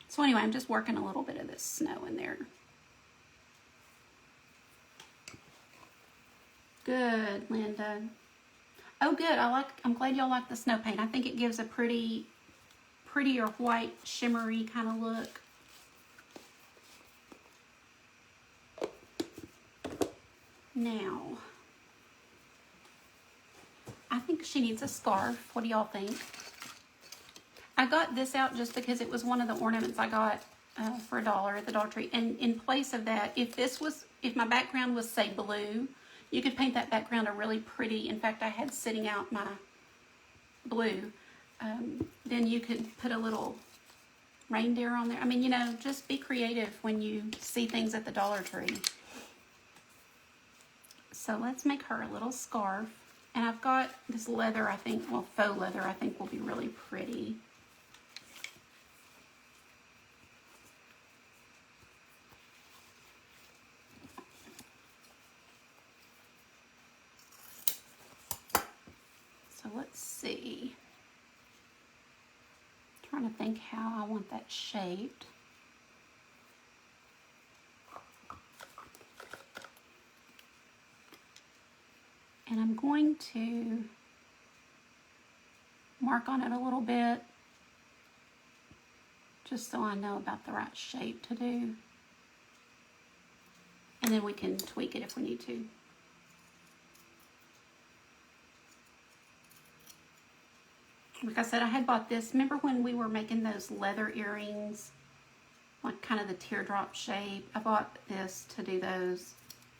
So anyway, I'm just working a little bit of this snow in there. Good, Linda. Oh, good. I'm glad y'all like the snow paint. I think it gives a prettier white, shimmery kind of look. Now, I think she needs a scarf. What do y'all think? I got this out just because it was one of the ornaments I got for $1 at the Dollar Tree. And in place of that, if my background was, say, blue, you could paint that background a really pretty, in fact, I had sitting out my blue. Then you could put a little reindeer on there. I mean, you know, just be creative when you see things at the Dollar Tree. So let's make her a little scarf. And I've got this leather, I think, well, faux leather, I think will be really pretty. So let's see. I'm trying to think how I want that shaped. And I'm going to mark on it a little bit, just so I know about the right shape to do. And then we can tweak it if we need to. Like I said, I had bought this. Remember when we were making those leather earrings, like kind of the teardrop shape? I bought this to do those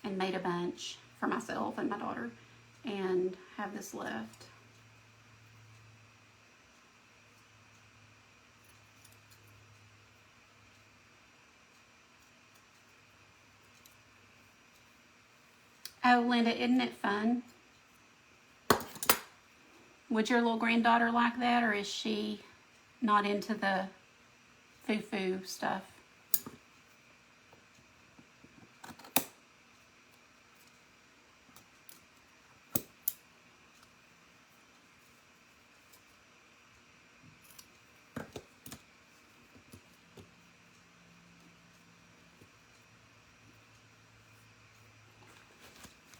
and made a bunch for myself and my daughter, and have this left. Oh, Linda, isn't it fun? Would your little granddaughter like that, or is she not into the foo-foo stuff?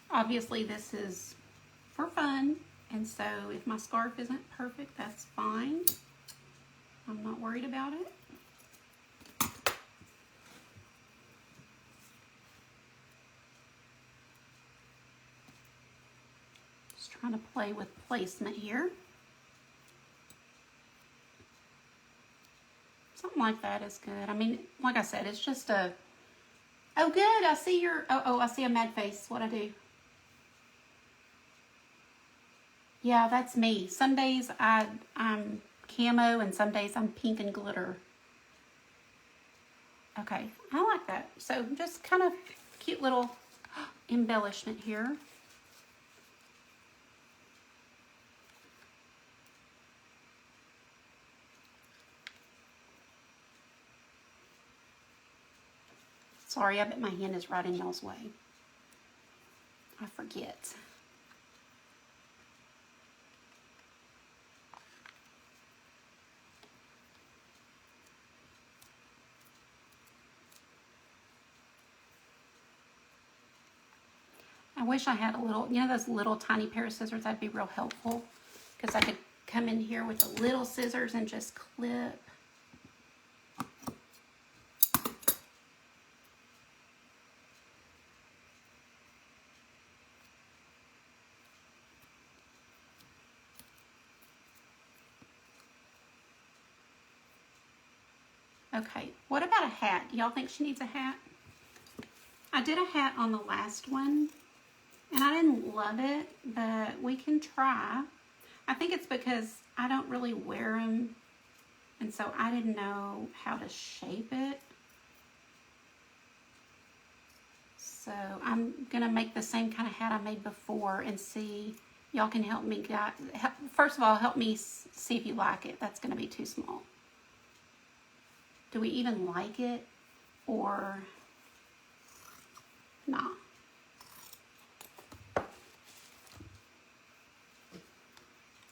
Obviously, this is for fun, and so if my scarf isn't perfect, that's fine. I'm not worried about it. Just trying to play with placement here. Something like that is good. I mean, like I said, it's just a... Oh, good. I see your... Oh, I see a mad face. What'd I do? Yeah, that's me. Some days I'm camo and some days I'm pink and glitter. Okay, I like that. So just kind of cute little embellishment here. Sorry, I bet my hand is right in y'all's way. I forget. I wish I had a little, you know, those little tiny pair of scissors. That'd be real helpful because I could come in here with the little scissors and just clip. Okay, what about a hat? Do y'all think she needs a hat? I did a hat on the last one, and I didn't love it, but we can try. I think it's because I don't really wear them, and so I didn't know how to shape it. So I'm gonna make the same kind of hat I made before and see. Y'all can help me, guys. First of all, help me see if you like it. That's gonna be too small. Do we even like it or nah?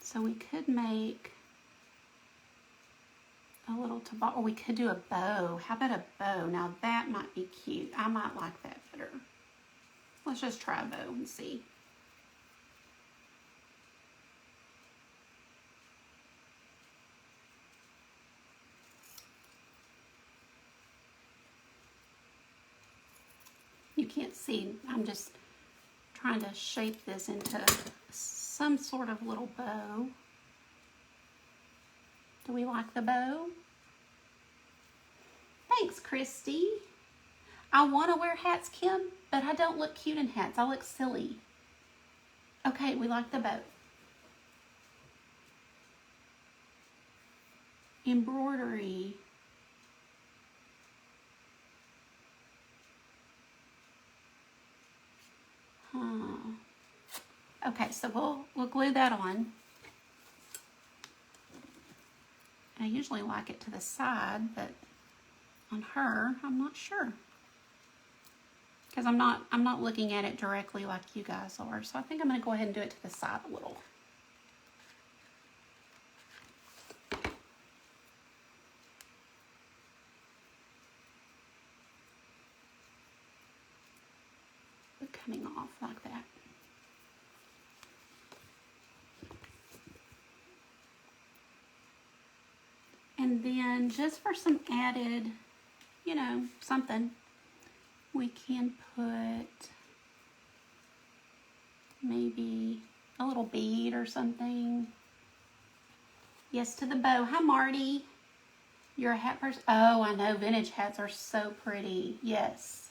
So we could make a little toboggan, or we could do a bow. How about a bow? Now that might be cute. I might like that better. Let's just try a bow and see. You can't see, I'm just trying to shape this into some sort of little bow. Do we like the bow? Thanks, Christy. I want to wear hats, Kim, but I don't look cute in hats. I look silly. Okay, we like the bow. Embroidery. Okay, so we'll glue that on. I usually like it to the side, but on her, I'm not sure. Because I'm not looking at it directly like you guys are. So I think I'm going to go ahead and do it to the side a little. Coming off like that. And then just for some added, you know, something, we can put maybe a little bead or something. Yes to the bow. Hi, Marty. You're a hat person? Oh, I know. Vintage hats are so pretty. Yes.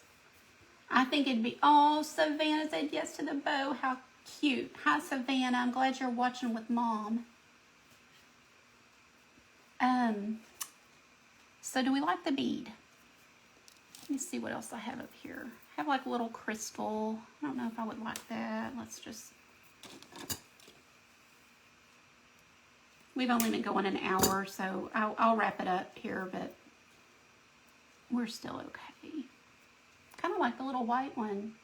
I think it'd be, oh, Savannah said yes to the bow. How cute. Hi, Savannah. I'm glad you're watching with Mom. So do we like the bead? Let me see what else I have up here. I have like a little crystal. I don't know if I would like that. Let's just, we've only been going an hour, so I'll wrap it up here, but we're still okay. Kind of like the little white one.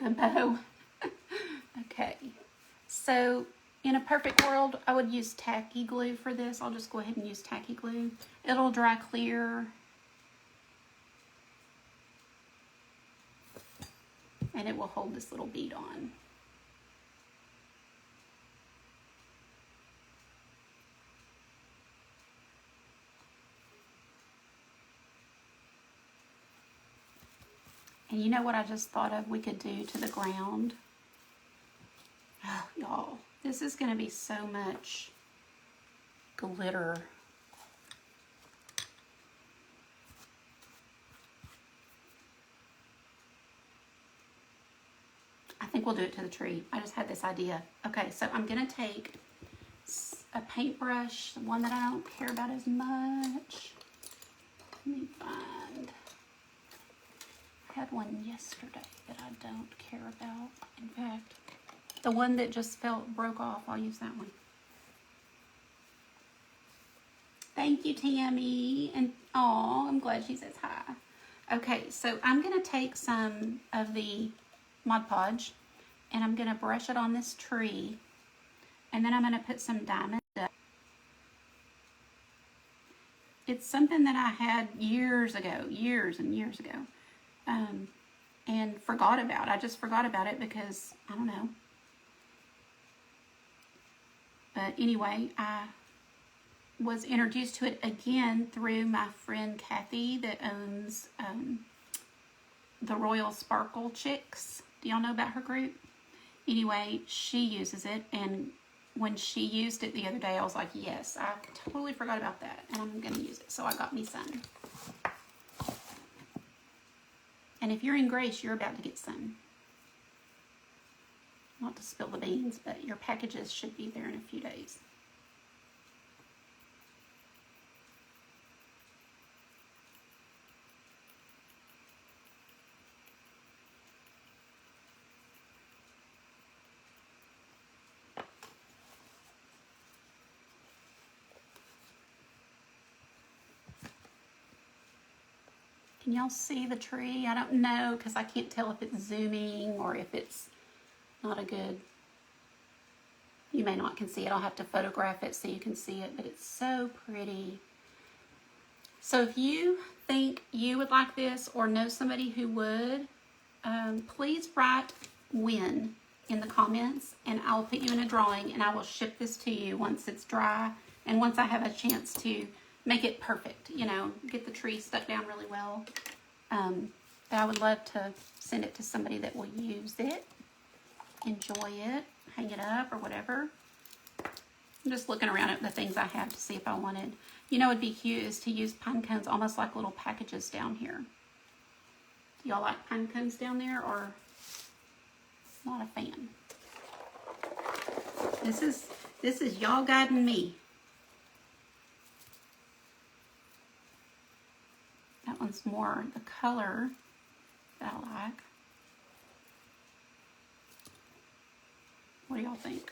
The bow. Okay. So in a perfect world, I would use tacky glue for this. I'll just go ahead and use tacky glue. It'll dry clear. And it will hold this little bead on. And you know what I just thought of we could do to the ground? Oh, y'all, this is going to be so much glitter. I think we'll do it to the tree. I just had this idea. Okay, so I'm going to take a paintbrush, one that I don't care about as much. Let me find. I had one yesterday that I don't care about. In fact, the one that just broke off, I'll use that one. Thank you, Tammy. And oh, I'm glad she says hi. Okay, so I'm going to take some of the Mod Podge and I'm going to brush it on this tree. And then I'm going to put some diamond dust. It's something that I had years ago, years and years ago. and forgot about. I just forgot about it because, I don't know. But anyway, I was introduced to it again through my friend Kathy that owns the Royal Sparkle Chicks. Do y'all know about her group? Anyway, she uses it, and when she used it the other day, I was like, yes, I totally forgot about that, and I'm going to use it. So I got me some. And if you're in Grace, you're about to get some. Not to spill the beans, but your packages should be there in a few days. Can y'all see the tree? I don't know because I can't tell if it's zooming or if it's not a good... You may not can see it. I'll have to photograph it so you can see it, but it's so pretty. So if you think you would like this or know somebody who would, please write when in the comments, and I'll put you in a drawing, and I will ship this to you once it's dry and once I have a chance to make it perfect, you know, get the tree stuck down really well. But I would love to send it to somebody that will use it, enjoy it, hang it up or whatever. I'm just looking around at the things I have to see if I wanted. You know, it'd be cute is to use pine cones almost like little packages down here. Do y'all like pine cones down there, or not a fan? This is y'all guiding me. That one's more the color that I like. What do y'all think?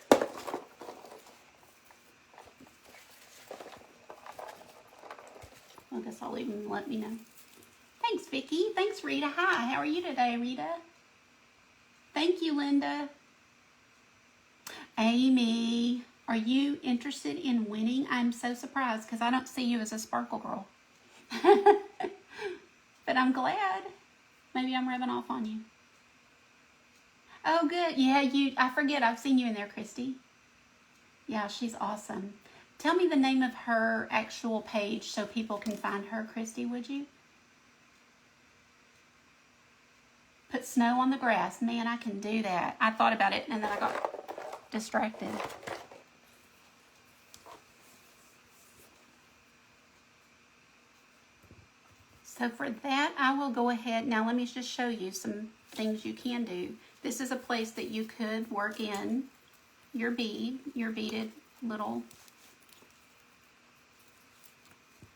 I guess I'll leave them and let me know. Thanks, Vicki. Thanks, Rita. Hi, how are you today, Rita? Thank you, Linda. Amy, are you interested in winning? I'm so surprised because I don't see you as a sparkle girl. But I'm glad. Maybe I'm rubbing off on you. Oh, good. Yeah, I forget. I've seen you in there, Christy. Yeah, she's awesome. Tell me the name of her actual page so people can find her, Christy, would you? Put snow on the grass. Man, I can do that. I thought about it and then I got distracted. So for that, I will go ahead. Now let me just show you some things you can do. This is a place that you could work in your beaded little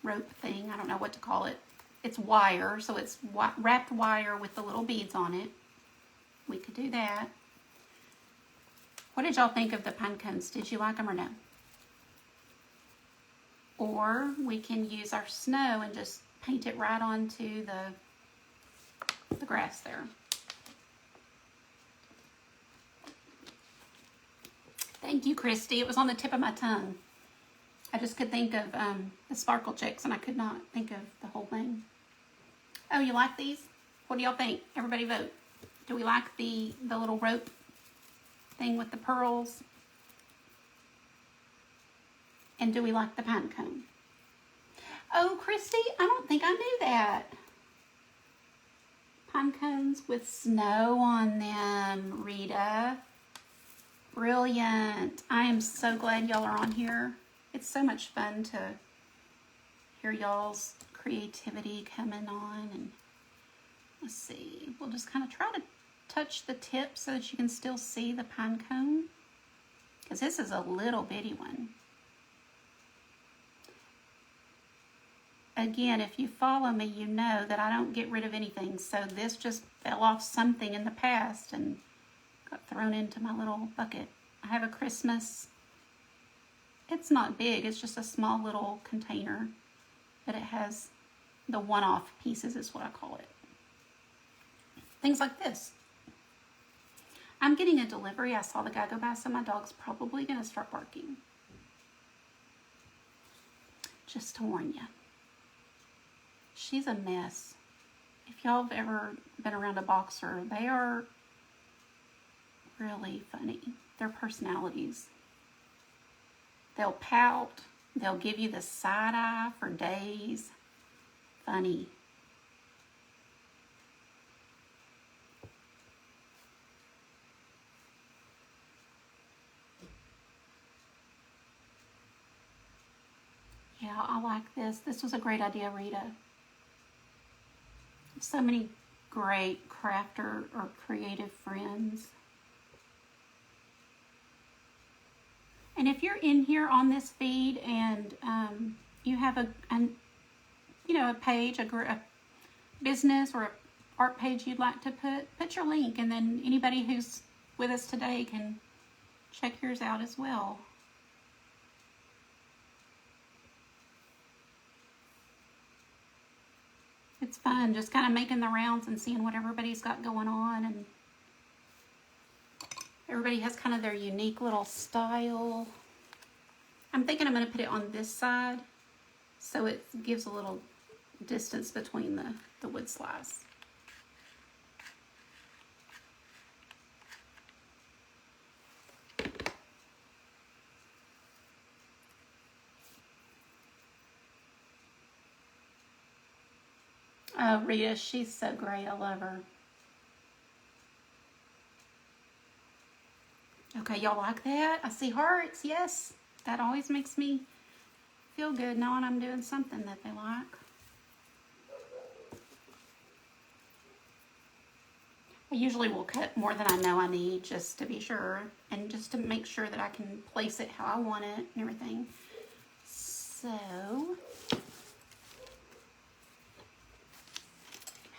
rope thing. I don't know what to call it. It's wire, so it's wrapped wire with the little beads on it. We could do that. What did y'all think of the pine cones? Did you like them or no? Or we can use our snow and just paint it right onto the grass there. Thank you, Christy. It was on the tip of my tongue. I just could think of the sparkle chicks, and I could not think of the whole thing. Oh, you like these? What do y'all think? Everybody vote. Do we like the little rope thing with the pearls? And do we like the pine cone? Oh, Christy, I don't think I knew that. Pine cones with snow on them, Rita. Brilliant. I am so glad y'all are on here. It's so much fun to hear y'all's creativity coming on. And let's see, we'll just kind of try to touch the tip so that you can still see the pine cone, because this is a little bitty one. Again, if you follow me, you know that I don't get rid of anything. So this just fell off something in the past and got thrown into my little bucket. I have a Christmas. It's not big. It's just a small little container, but it has the one-off pieces is what I call it. Things like this. I'm getting a delivery. I saw the guy go by, so my dog's probably going to start barking. Just to warn you. She's a mess. If y'all have ever been around a boxer, they are really funny. Their personalities. They'll pout. They'll give you the side eye for days. Funny. Yeah, I like this. This was a great idea, Rita. So many great crafter or creative friends. And if you're in here on this feed and you have a page, a business or a art page you'd like to put your link, and then anybody who's with us today can check yours out as well. It's fun just kind of making the rounds and seeing what everybody's got going on, and everybody has kind of their unique little style. I'm thinking I'm going to put it on this side so it gives a little distance between the wood slice. Oh, Rita, she's so great. I love her. Okay, y'all like that? I see hearts. Yes, that always makes me feel good knowing I'm doing something that they like. I usually will cut more than I know I need just to be sure and just to make sure that I can place it how I want it and everything. So,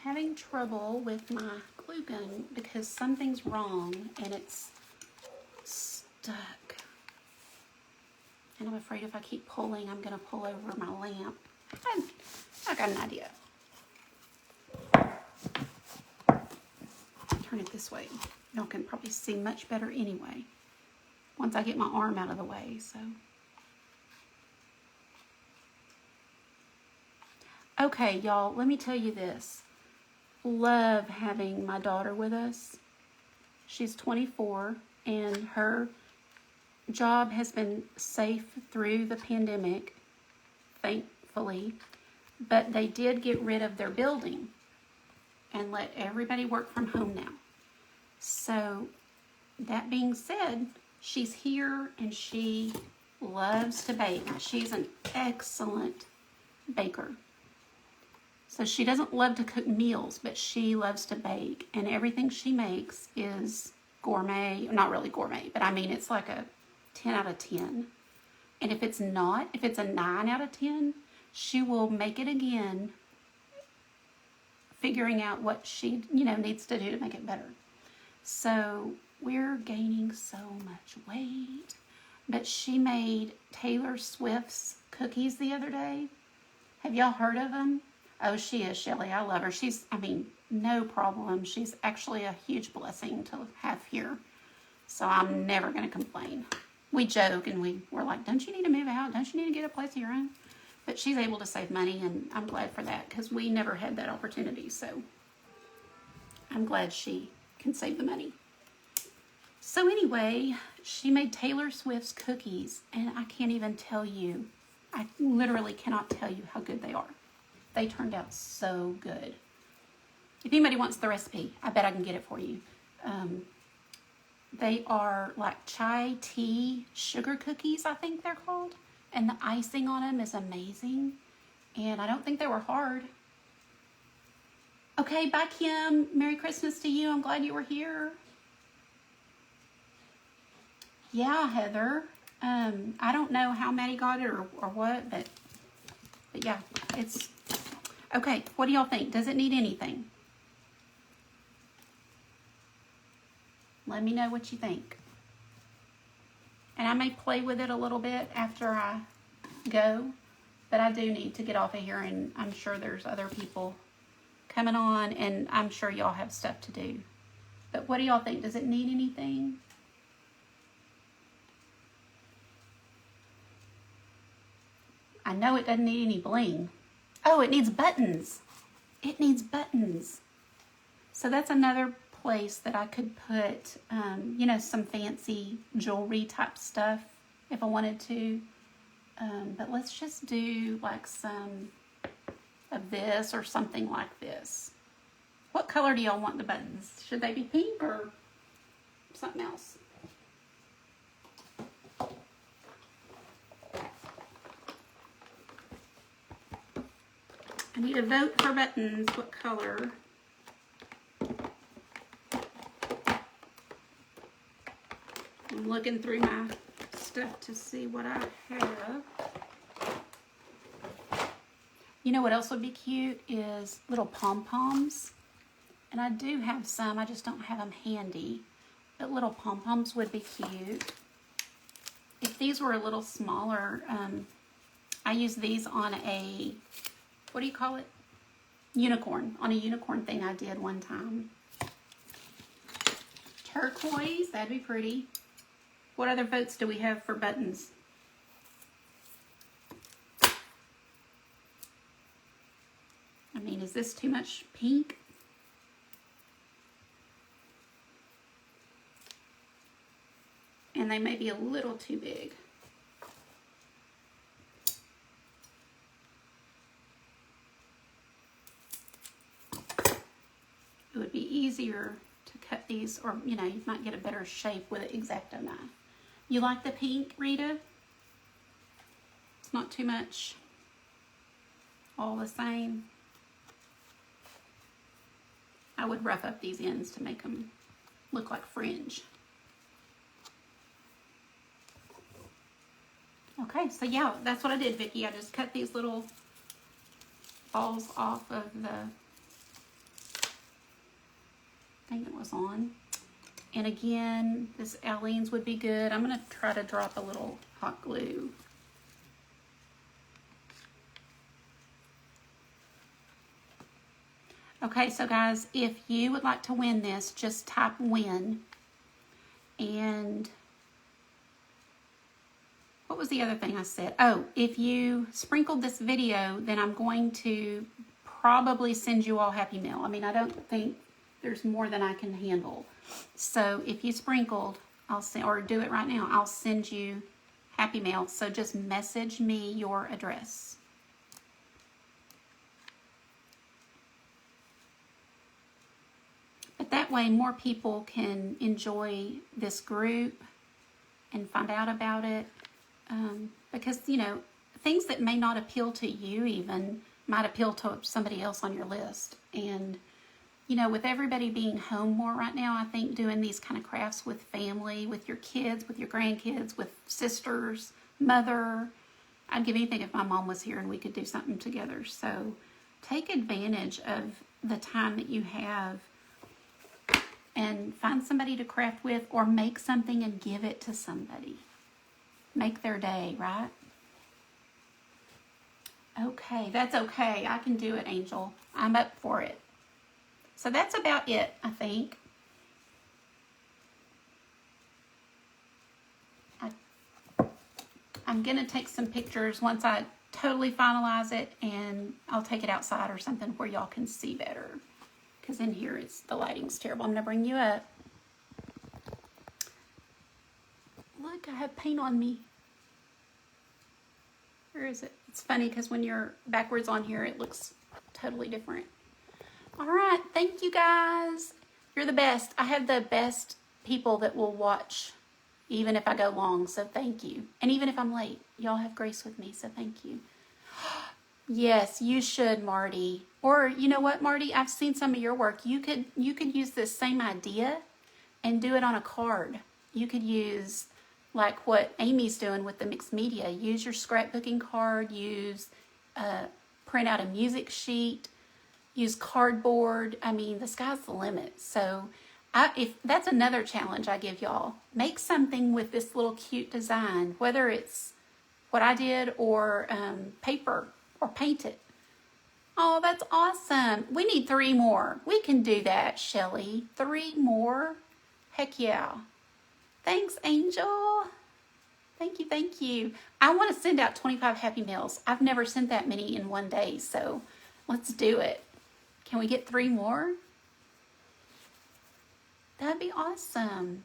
having trouble with my glue gun because something's wrong and it's stuck. And I'm afraid if I keep pulling, I'm going to pull over my lamp. I got an idea. Turn it this way. Y'all can probably see much better anyway once I get my arm out of the way. So, okay, y'all, let me tell you this. Love having my daughter with us. She's 24 and her job has been safe through the pandemic, thankfully, but they did get rid of their building and let everybody work from home now. So that being said, she's here and she loves to bake. She's an excellent baker. So she doesn't love to cook meals, but she loves to bake. And everything she makes is gourmet. Not really gourmet, but I mean, it's like a 10 out of 10. And if it's not, if it's a 9 out of 10, she will make it again, figuring out what she, needs to do to make it better. So we're gaining so much weight. But she made Taylor Swift's cookies the other day. Have y'all heard of them? Oh, she is, Shelly. I love her. No problem. She's actually a huge blessing to have here. So I'm never going to complain. We joke and we're like, don't you need to move out? Don't you need to get a place of your own? But she's able to save money, and I'm glad for that because we never had that opportunity. So I'm glad she can save the money. So anyway, she made Taylor Swift's cookies, and I can't even tell you. I literally cannot tell you how good they are. They turned out so good. If anybody wants the recipe, I bet I can get it for you. They are like chai tea sugar cookies, I think they're called. And the icing on them is amazing. And I don't think they were hard. Okay, bye, Kim. Merry Christmas to you. I'm glad you were here. Yeah, Heather. I don't know how Maddie got it or what, but yeah, it's... Okay, what do y'all think? Does it need anything? Let me know what you think. And I may play with it a little bit after I go, but I do need to get off of here, and I'm sure there's other people coming on, and I'm sure y'all have stuff to do. But what do y'all think? Does it need anything? I know it doesn't need any bling. Oh, it needs buttons. it needs buttons. So that's another place that I could put, you know, some fancy jewelry type stuff if I wanted to. But let's just do like some of this or something like this. What color do y'all want the buttons? Should they be pink or something else? I need a vote for buttons. What color? I'm looking through my stuff to see what I have. You know what else would be cute is little pom-poms. And I do have some, I just don't have them handy. But little pom-poms would be cute. If these were a little smaller, I use these on a, what do you call it? Unicorn. On a unicorn thing I did one time. Turquoise, that'd be pretty. What other votes do we have for buttons? I mean, is this too much pink? And they may be a little too big. It would be easier to cut these, or you know, you might get a better shape with an X-Acto knife. You like the pink, Rita? It's not too much. All the same. I would rough up these ends to make them look like fringe. Okay, so yeah, that's what I did, Vicki. I just cut these little balls off of the thing that was on. And again, this Aleene's would be good. I'm gonna try to drop a little hot glue. Okay, so guys, if you would like to win this, just type win. And what was the other thing I said? Oh, if you sprinkled this video, then I'm going to probably send you all Happy Mail. I mean, I don't think there's more than I can handle. So if you sprinkled, I'll send, or do it right now, I'll send you Happy Mail. So just message me your address. But that way more people can enjoy this group and find out about it. Because, you know, things that may not appeal to you even might appeal to somebody else on your list. And, you know, with everybody being home more right now, I think doing these kind of crafts with family, with your kids, with your grandkids, with sisters, mother, I'd give anything if my mom was here and we could do something together. So take advantage of the time that you have and find somebody to craft with, or make something and give it to somebody. Make their day, right? Okay, that's okay. I can do it, Angel. I'm up for it. So that's about it, I think. I'm going to take some pictures once I totally finalize it, and I'll take it outside or something where y'all can see better. Because in here, the lighting's terrible. I'm going to bring you up. Look, I have paint on me. Where is it? It's funny because when you're backwards on here, it looks totally different. All right. Thank you, guys. You're the best. I have the best people that will watch even if I go long. So thank you. And even if I'm late, y'all have grace with me. So thank you. Yes, you should, Marty. Or you know what, Marty? I've seen some of your work. You could use this same idea and do it on a card. You could use like what Amy's doing with the mixed media. Use your scrapbooking card. Print out a music sheet. Use cardboard. I mean, the sky's the limit. So if that's another challenge I give y'all. Make something with this little cute design, whether it's what I did or paper. Or paint it. Oh, that's awesome. We need 3 more. We can do that, Shelly. 3 more? Heck yeah. Thanks, Angel. Thank you, thank you. I want to send out 25 Happy Meals. I've never sent that many in one day, so let's do it. Can we get 3 more? That'd be awesome.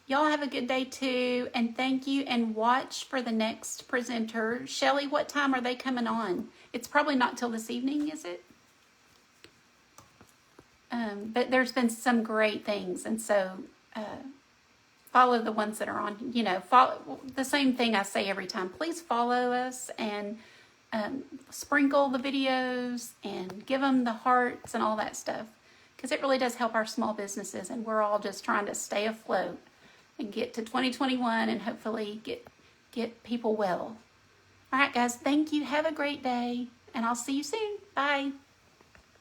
Y'all have a good day too, and thank you, and watch for the next presenter. Shelly, what time are they coming on? It's probably not till this evening, is it? But there's been some great things, and so follow the ones that are on, follow the same thing I say every time. Please follow us and sprinkle the videos and give them the hearts and all that stuff, because it really does help our small businesses, and we're all just trying to stay afloat and get to 2021 and hopefully get people well. All right, guys, thank you. Have a great day, and I'll see you soon. Bye.